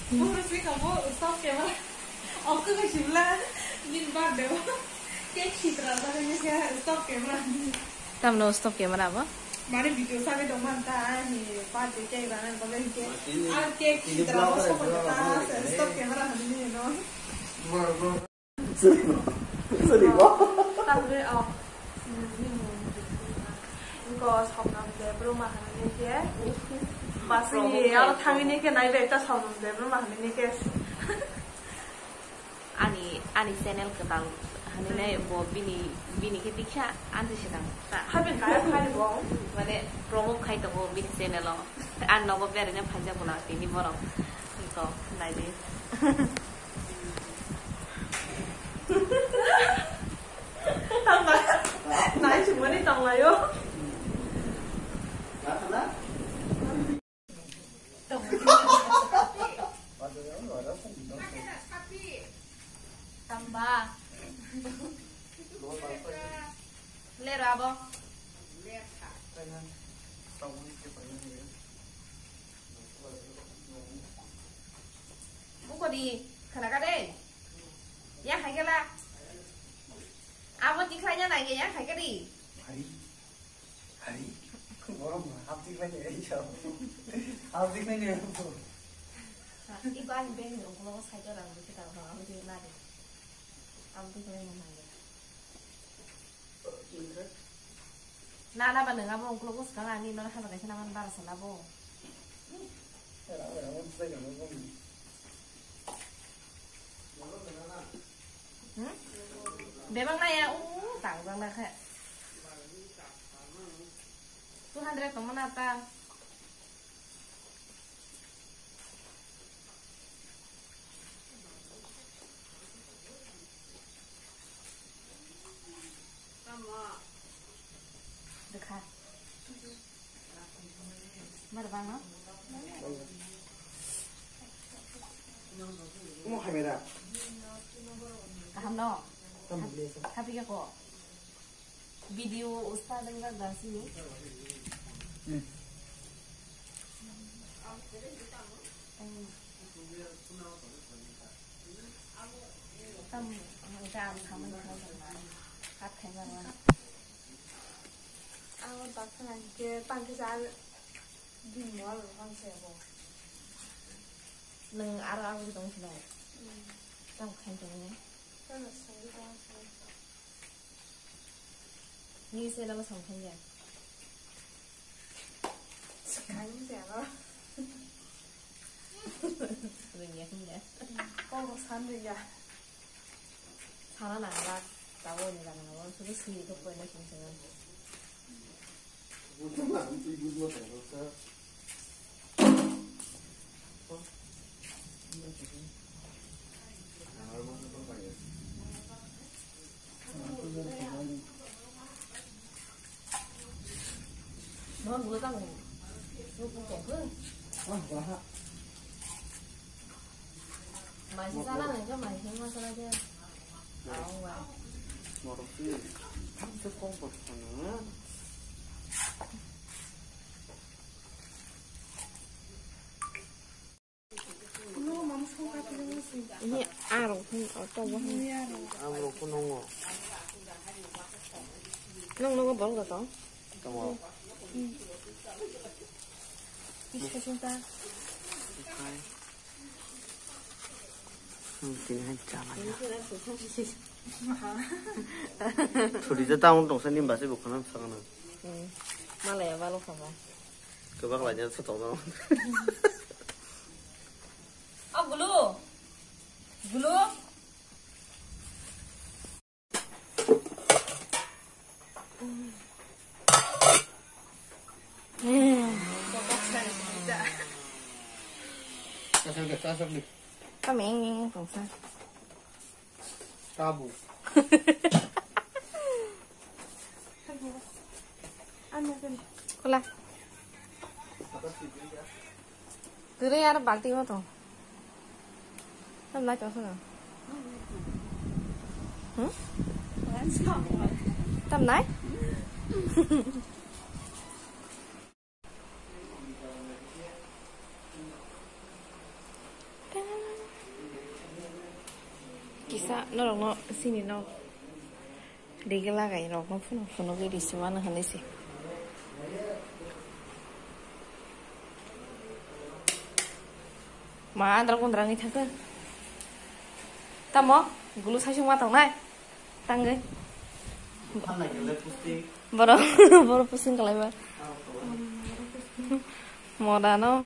Sih kamu stop ya malah. Aku ke sebelah nimba deh. Kayak citra tadi kayak stop kamera. Kamu stop kamera apa? Mari video sampai dong mantap nih. Pasti kayak mana kalau kayak. Ah kayak citra stop kamera ini no. Seribu. Tapi oh. 이거 사는데 브로마 하는 게 맛이 여러 당연히 게 나이가 있다 사는데 브로마 하는 게 아니 채널 그당 하는데 뭐 비니 게 픽샤 안 드시당 하면 가야 하는 거 근데 프로모 카이도 뭐 비니 채널로 안 너무 베르냐 판자구나 비니 뭐라 이거 나이지 나이 주머니 담아요 tambah lihat apa buku di kana kade ya hai cái là apa tikranya này ya hai cái đi hari 뭐라고 합tik này vậy chứ 합tik này nhiều 이거 아니 배는 엉클로가 살더라고 이렇게 다 아무리 말이 아무리 그러는 말이야 나나 받는 거 보면 엉클로가 스가 아니 너는 하는 거 지나만 말아서 나보 응? 내 방 나야 오 당장 나 해. 또 한 드레 너무 나빠. được hả? Mà được ăn hả? 뭐 카메라 Không đâu. Tapi kok video ustaz dengar dah sini. Tâm làm kamu kalau cắt thành ra rồi. Anh bắt cái cái tăng cái giá đi mua rồi con xe bộ. Nâng áo cái东西来。让我看见你。真的谁东西？你是那么常看见？看见了。对，你看见。帮我穿的呀。穿了哪个？打我你干嘛？我这个水都不会那行行。我这哪里最不多的都是。nó vừa tăng nó cũng có hơn mày sẽ ra này cho mày xem sao chứ không vậy mà đầu tiên thắp cho con vật nữa ini arung atau apa arung kunongo nong nong bol gak tau bisa cinta tin hay chả mà thủ lý ra tao đồng sinh bà sẽ buộc nó sao nữa mà lẻ vào lúc không các bác lại nhớ xuất tàu đâu blue blue Sao được có mẹ nghe còn sao tabu ăn nha con Hola từ đây ra bạc tiêu thôi hôm nay cho sao nào tầm này sa nó rong nó xin nó đi cái lá gậy rong nó phun nó cái đi xem nó hành đi xí mà anh đâu còn đang đi thắc cơ tamo gulu sai semua tang nai tanggai baru baru pusing kalau mau dah no